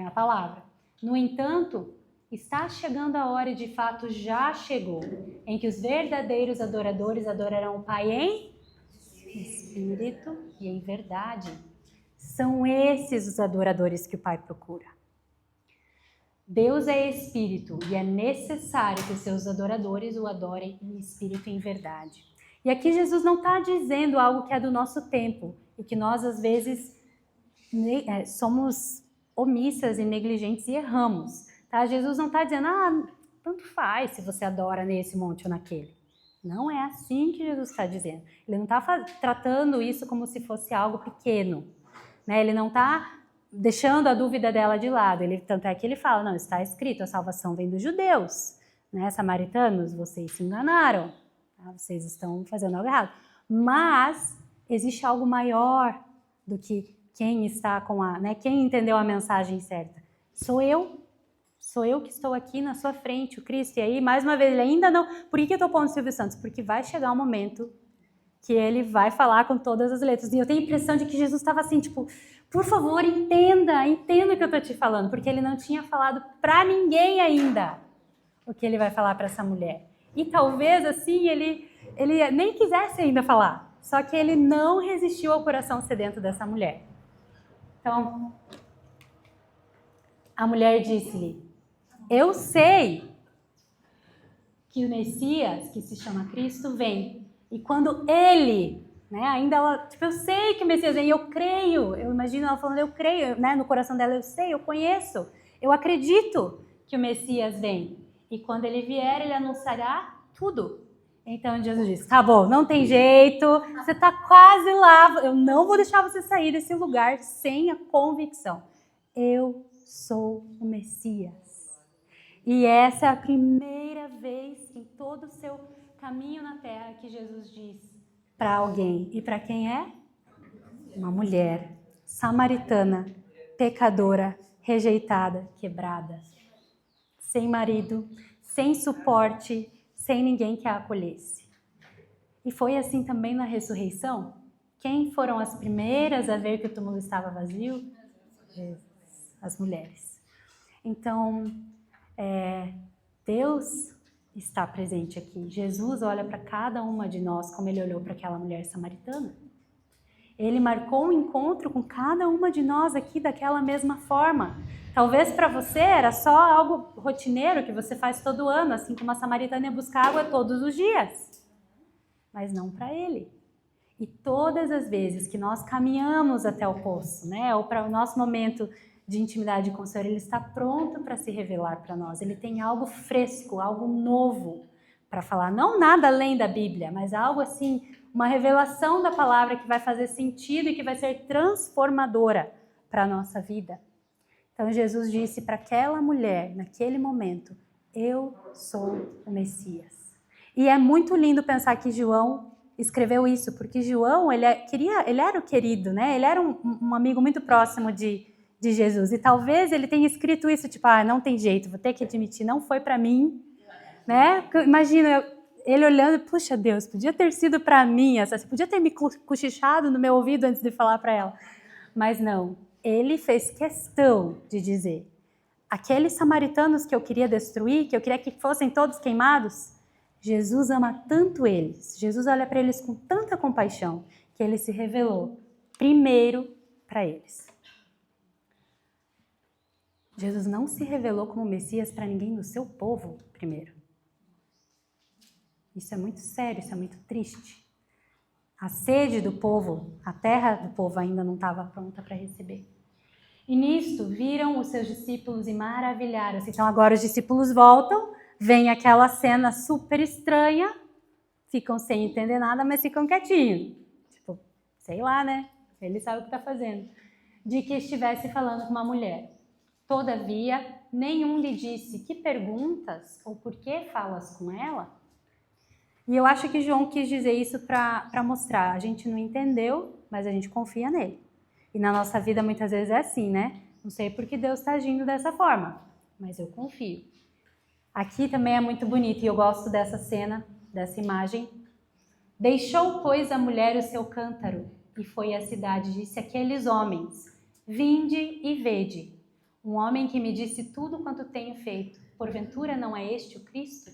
a palavra. No entanto, está chegando a hora, e de fato já chegou, em que os verdadeiros adoradores adorarão o Pai em espírito e em verdade. São esses os adoradores que o Pai procura. Deus é espírito e é necessário que seus adoradores o adorem em espírito e em verdade. E aqui Jesus não está dizendo algo que é do nosso tempo e que nós, às vezes, somos omissas e negligentes e erramos. Tá? Jesus não está dizendo, tanto faz se você adora nesse monte ou naquele. Não é assim que Jesus está dizendo. Ele não está tratando isso como se fosse algo pequeno. Né? Ele não está deixando a dúvida dela de lado. Tanto é que ele fala, não, está escrito, a salvação vem dos judeus. Né? Samaritanos, vocês se enganaram. Tá? Vocês estão fazendo algo errado. Mas existe algo maior do que quem está com quem entendeu a mensagem certa. Sou eu que estou aqui na sua frente, o Cristo. E aí, mais uma vez, ele ainda não... Por que eu estou pondo o Silvio Santos? Porque vai chegar um momento que ele vai falar com todas as letras. E eu tenho a impressão de que Jesus estava assim, tipo, por favor, entenda o que eu estou te falando. Porque ele não tinha falado para ninguém ainda o que ele vai falar para essa mulher. E talvez, assim, ele nem quisesse ainda falar. Só que ele não resistiu ao coração sedento dessa mulher. Então, a mulher disse-lhe, eu sei que o Messias, que se chama Cristo, vem. E quando ele, né, ainda ela, tipo, eu sei que o Messias vem, eu creio, eu imagino ela falando, eu creio, né, no coração dela, eu sei, eu conheço, eu acredito que o Messias vem. E quando ele vier, ele anunciará tudo. Então Jesus diz, tá bom, não tem jeito, você tá quase lá, eu não vou deixar você sair desse lugar sem a convicção. Eu sou o Messias. E essa é a primeira vez em todo o seu caminho na terra que Jesus diz para alguém. E para quem é? Uma mulher samaritana, pecadora, rejeitada, quebrada, sem marido, sem suporte, sem ninguém que a acolhesse. E foi assim também na ressurreição? Quem foram as primeiras a ver que o túmulo estava vazio? As mulheres. Então, Deus está presente aqui. Jesus olha para cada uma de nós como ele olhou para aquela mulher samaritana. Ele marcou um encontro com cada uma de nós aqui daquela mesma forma. Talvez para você era só algo rotineiro que você faz todo ano, assim como a samaritana ia buscar água todos os dias. Mas não para ele. E todas as vezes que nós caminhamos até o poço, né, ou para o nosso momento de intimidade com o Senhor, ele está pronto para se revelar para nós. Ele tem algo fresco, algo novo para falar. Não nada além da Bíblia, mas algo assim, uma revelação da palavra que vai fazer sentido e que vai ser transformadora para a nossa vida. Então Jesus disse para aquela mulher, naquele momento, eu sou o Messias. E é muito lindo pensar que João escreveu isso, porque João, ele era o querido, né? Ele era um amigo muito próximo de Jesus. E talvez ele tenha escrito isso, tipo, não tem jeito, vou ter que admitir, não foi para mim, né? Imagina ele olhando, puxa Deus, podia ter sido para mim, você podia ter me cochichado no meu ouvido antes de falar para ela. Mas não, ele fez questão de dizer, aqueles samaritanos que eu queria destruir, que eu queria que fossem todos queimados, Jesus ama tanto eles, Jesus olha para eles com tanta compaixão, que ele se revelou primeiro para eles. Jesus não se revelou como Messias para ninguém do seu povo primeiro. Isso é muito sério, isso é muito triste. A sede do povo, a terra do povo ainda não estava pronta para receber. E nisto viram os seus discípulos e maravilharam-se. Então agora os discípulos voltam, vem aquela cena super estranha, ficam sem entender nada, mas ficam quietinhos. Tipo, sei lá, né? Ele sabe o que está fazendo. De que estivesse falando com uma mulher. Todavia, nenhum lhe disse, que perguntas ou por que falas com ela? E eu acho que João quis dizer isso para mostrar. A gente não entendeu, mas a gente confia nele. E na nossa vida muitas vezes é assim, né? Não sei por que Deus está agindo dessa forma, mas eu confio. Aqui também é muito bonito e eu gosto dessa cena, dessa imagem. Deixou, pois, a mulher o seu cântaro e foi à cidade, disse àqueles homens, vinde e vede. Um homem que me disse tudo quanto tenho feito. Porventura não é este o Cristo?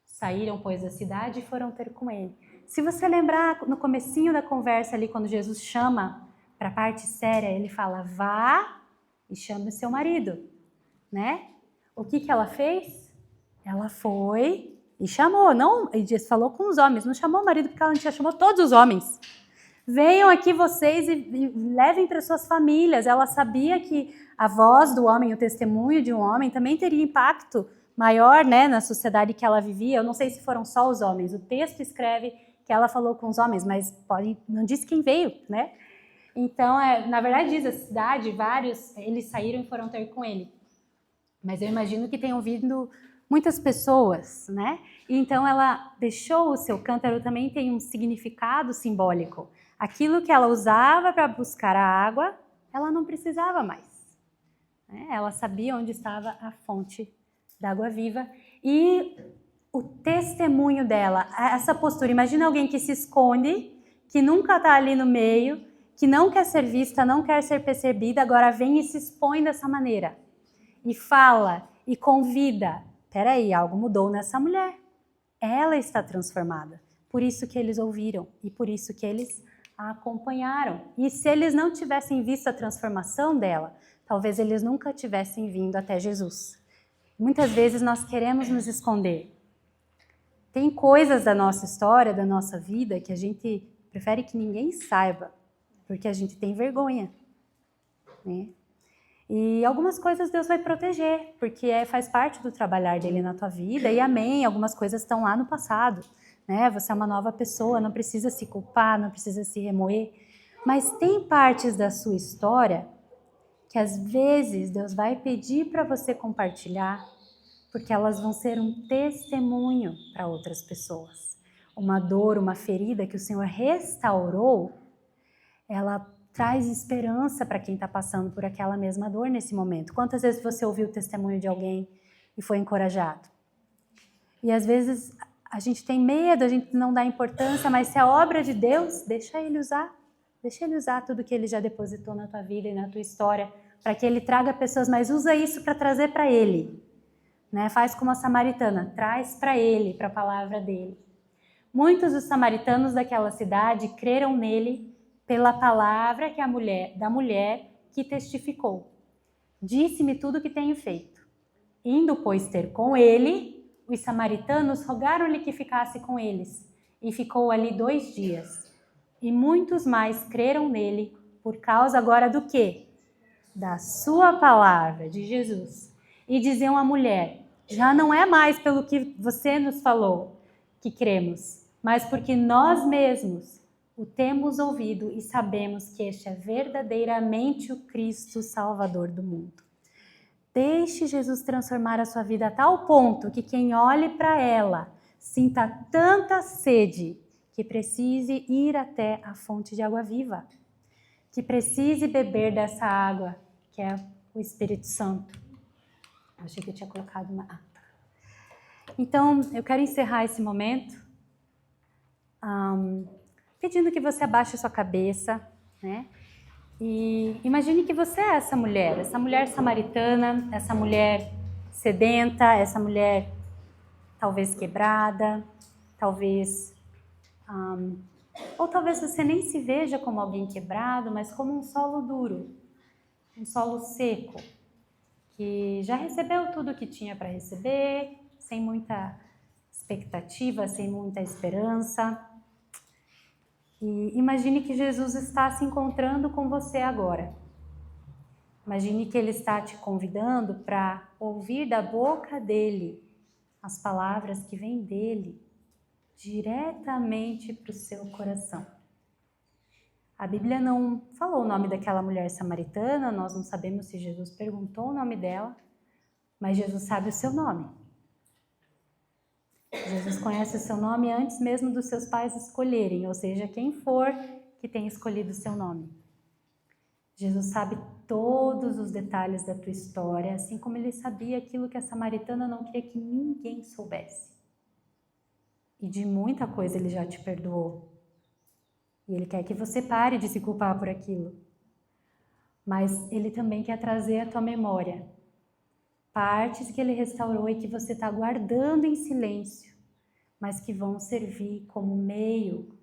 Saíram, pois, da cidade e foram ter com ele. Se você lembrar, no comecinho da conversa ali, quando Jesus chama para a parte séria, ele fala, vá e chame o seu marido, né? O que ela fez? Ela foi e chamou, não, e falou com os homens, não chamou o marido porque ela não tinha, chamou todos os homens. Venham aqui vocês e levem para suas famílias. Ela sabia que a voz do homem, o testemunho de um homem também teria impacto maior, né, na sociedade que ela vivia. Eu não sei se foram só os homens. O texto escreve que ela falou com os homens, mas não diz quem veio, né? Então, na verdade diz a cidade, vários, eles saíram e foram ter com ele. Mas eu imagino que tenham vindo muitas pessoas, né? E então ela deixou o seu cântaro, também tem um significado simbólico. Aquilo que ela usava para buscar a água, ela não precisava mais. Né? Ela sabia onde estava a fonte da água viva. E o testemunho dela, essa postura, imagina alguém que se esconde, que nunca está ali no meio, que não quer ser vista, não quer ser percebida, agora vem e se expõe dessa maneira. E fala, e convida. Peraí, algo mudou nessa mulher. Ela está transformada. Por isso que eles ouviram e por isso que eles a acompanharam. E se eles não tivessem visto a transformação dela, talvez eles nunca tivessem vindo até Jesus. Muitas vezes nós queremos nos esconder. Tem coisas da nossa história, da nossa vida, que a gente prefere que ninguém saiba, porque a gente tem vergonha, né? E algumas coisas Deus vai proteger, porque faz parte do trabalhar dele na tua vida, e amém, algumas coisas estão lá no passado, né? Você é uma nova pessoa, não precisa se culpar, não precisa se remoer, mas tem partes da sua história que às vezes Deus vai pedir para você compartilhar, porque elas vão ser um testemunho para outras pessoas. Uma dor, uma ferida que o Senhor restaurou, ela traz esperança para quem está passando por aquela mesma dor nesse momento. Quantas vezes você ouviu o testemunho de alguém e foi encorajado? E às vezes a gente tem medo, a gente não dá importância, mas se é obra de Deus, deixa Ele usar. Deixa Ele usar tudo que Ele já depositou na tua vida e na tua história, para que Ele traga pessoas, mas usa isso para trazer para Ele. Né? Faz como a samaritana, traz para Ele, para a palavra dEle. Muitos dos samaritanos daquela cidade creram nele pela palavra da mulher que testificou. Disse-me tudo o que tenho feito. Indo, pois, ter com ele, os samaritanos rogaram-lhe que ficasse com eles, e ficou ali 2 dias. E muitos mais creram nele, por causa agora do quê? Da sua palavra, de Jesus. E diziam à mulher, já não é mais pelo que você nos falou que cremos, mas porque nós mesmos o temos ouvido e sabemos que este é verdadeiramente o Cristo Salvador do mundo. Deixe Jesus transformar a sua vida a tal ponto que quem olhe para ela sinta tanta sede que precise ir até a fonte de água viva, que precise beber dessa água, que é o Espírito Santo. Achei que eu tinha colocado uma... Então, eu quero encerrar esse momento pedindo que você abaixe sua cabeça, né? E imagine que você é essa mulher samaritana, essa mulher sedenta, essa mulher talvez quebrada, talvez... ou talvez você nem se veja como alguém quebrado, mas como um solo duro, um solo seco, que já recebeu tudo o que tinha para receber, sem muita expectativa, sem muita esperança. E imagine que Jesus está se encontrando com você agora. Imagine que Ele está te convidando para ouvir da boca dEle as palavras que vêm dEle, diretamente para o seu coração. A Bíblia não falou o nome daquela mulher samaritana, nós não sabemos se Jesus perguntou o nome dela, mas Jesus sabe o seu nome. Jesus conhece o seu nome antes mesmo dos seus pais escolherem, ou seja, quem for que tenha escolhido o seu nome. Jesus sabe todos os detalhes da tua história, assim como Ele sabia aquilo que a samaritana não queria que ninguém soubesse. E de muita coisa Ele já te perdoou. E Ele quer que você pare de se culpar por aquilo. Mas Ele também quer trazer à tua memória partes que Ele restaurou e que você está guardando em silêncio, mas que vão servir como meio,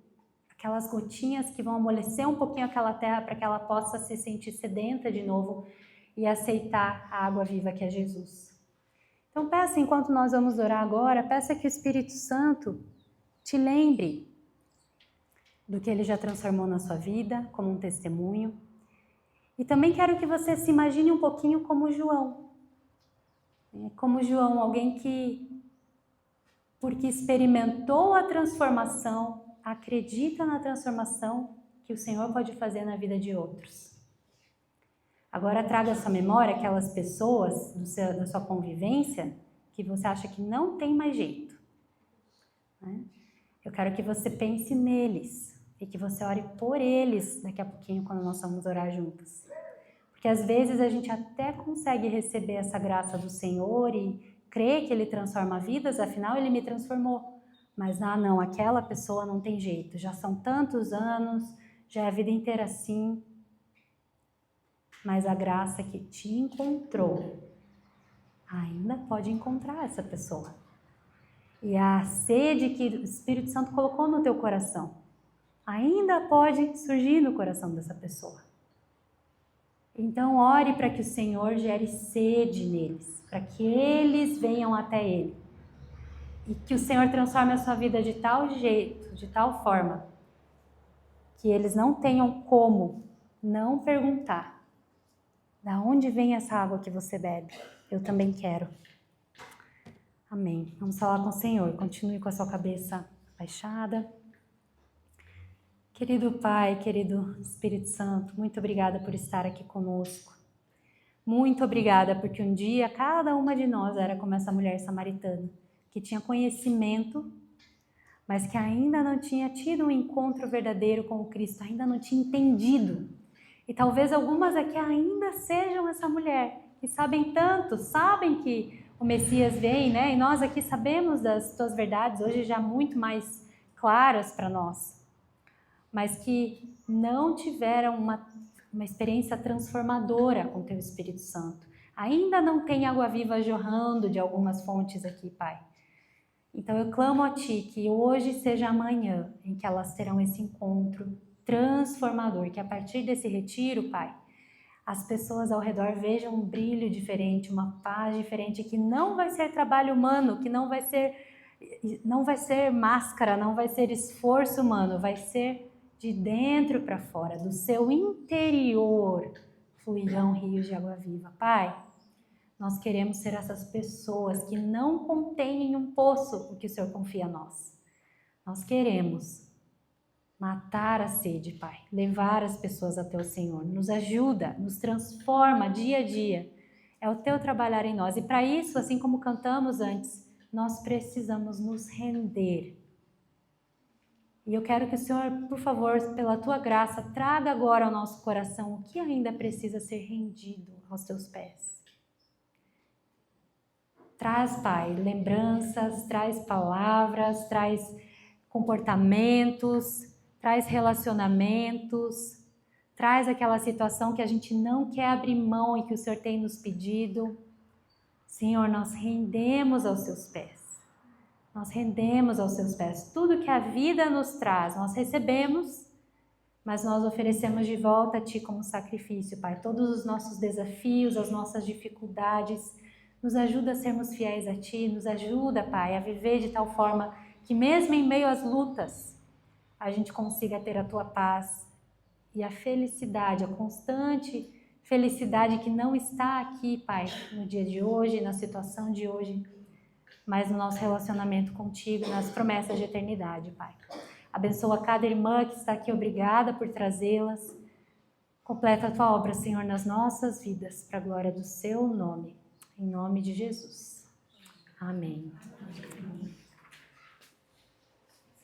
aquelas gotinhas que vão amolecer um pouquinho aquela terra para que ela possa se sentir sedenta de novo e aceitar a água viva que é Jesus. Então peça, enquanto nós vamos orar agora, peça que o Espírito Santo te lembre do que Ele já transformou na sua vida, como um testemunho. E também quero que você se imagine um pouquinho como João. Como João, alguém que, porque experimentou a transformação, acredita na transformação que o Senhor pode fazer na vida de outros. Agora traga à sua memória aquelas pessoas da sua convivência que você acha que não tem mais jeito. Né? Eu quero que você pense neles e que você ore por eles daqui a pouquinho quando nós vamos orar juntos. Porque às vezes a gente até consegue receber essa graça do Senhor e crer que Ele transforma vidas, afinal Ele me transformou. Mas não, aquela pessoa não tem jeito, já são tantos anos, já é a vida inteira assim. Mas a graça que te encontrou, ainda pode encontrar essa pessoa. E a sede que o Espírito Santo colocou no teu coração, ainda pode surgir no coração dessa pessoa. Então ore para que o Senhor gere sede neles, para que eles venham até Ele. E que o Senhor transforme a sua vida de tal jeito, de tal forma, que eles não tenham como não perguntar: da onde vem essa água que você bebe? Eu também quero. Amém. Vamos falar com o Senhor. Continue com a sua cabeça baixada. Querido Pai, querido Espírito Santo, muito obrigada por estar aqui conosco. Muito obrigada porque um dia cada uma de nós era como essa mulher samaritana, que tinha conhecimento, mas que ainda não tinha tido um encontro verdadeiro com o Cristo, ainda não tinha entendido. E talvez algumas aqui ainda sejam essa mulher, que sabem tanto, sabem que o Messias vem, né? E nós aqui sabemos das tuas verdades, hoje já muito mais claras para nós, mas que não tiveram uma experiência transformadora com o teu Espírito Santo. Ainda não tem água viva jorrando de algumas fontes aqui, Pai. Então eu clamo a Ti que hoje seja a manhã em que elas terão esse encontro transformador, que a partir desse retiro, Pai, as pessoas ao redor vejam um brilho diferente, uma paz diferente, que não vai ser trabalho humano, que não vai ser máscara, não vai ser esforço humano, vai ser de dentro para fora, do seu interior, fluirão rios de água viva. Pai, nós queremos ser essas pessoas que não contêm em um poço o que o Senhor confia a nós. Nós queremos matar a sede, Pai, levar as pessoas até o Senhor. Nos ajuda, nos transforma dia a dia. É o Teu trabalhar em nós. E para isso, assim como cantamos antes, nós precisamos nos render. E eu quero que o Senhor, por favor, pela Tua graça, traga agora ao nosso coração o que ainda precisa ser rendido aos Teus pés. Traz, Pai, lembranças, traz palavras, traz comportamentos, traz relacionamentos, traz aquela situação que a gente não quer abrir mão e que o Senhor tem nos pedido. Senhor, nós rendemos aos Seus pés. Nós rendemos aos Seus pés. Tudo que a vida nos traz, nós recebemos, mas nós oferecemos de volta a Ti como sacrifício, Pai. Todos os nossos desafios, as nossas dificuldades, nos ajuda a sermos fiéis a Ti, nos ajuda, Pai, a viver de tal forma que mesmo em meio às lutas, a gente consiga ter a Tua paz e a felicidade, a constante felicidade que não está aqui, Pai, no dia de hoje, na situação de hoje, mas no nosso relacionamento contigo, nas promessas de eternidade, Pai. Abençoa cada irmã que está aqui, obrigada por trazê-las. Completa a Tua obra, Senhor, nas nossas vidas, para a glória do Seu nome. Em nome de Jesus. Amém.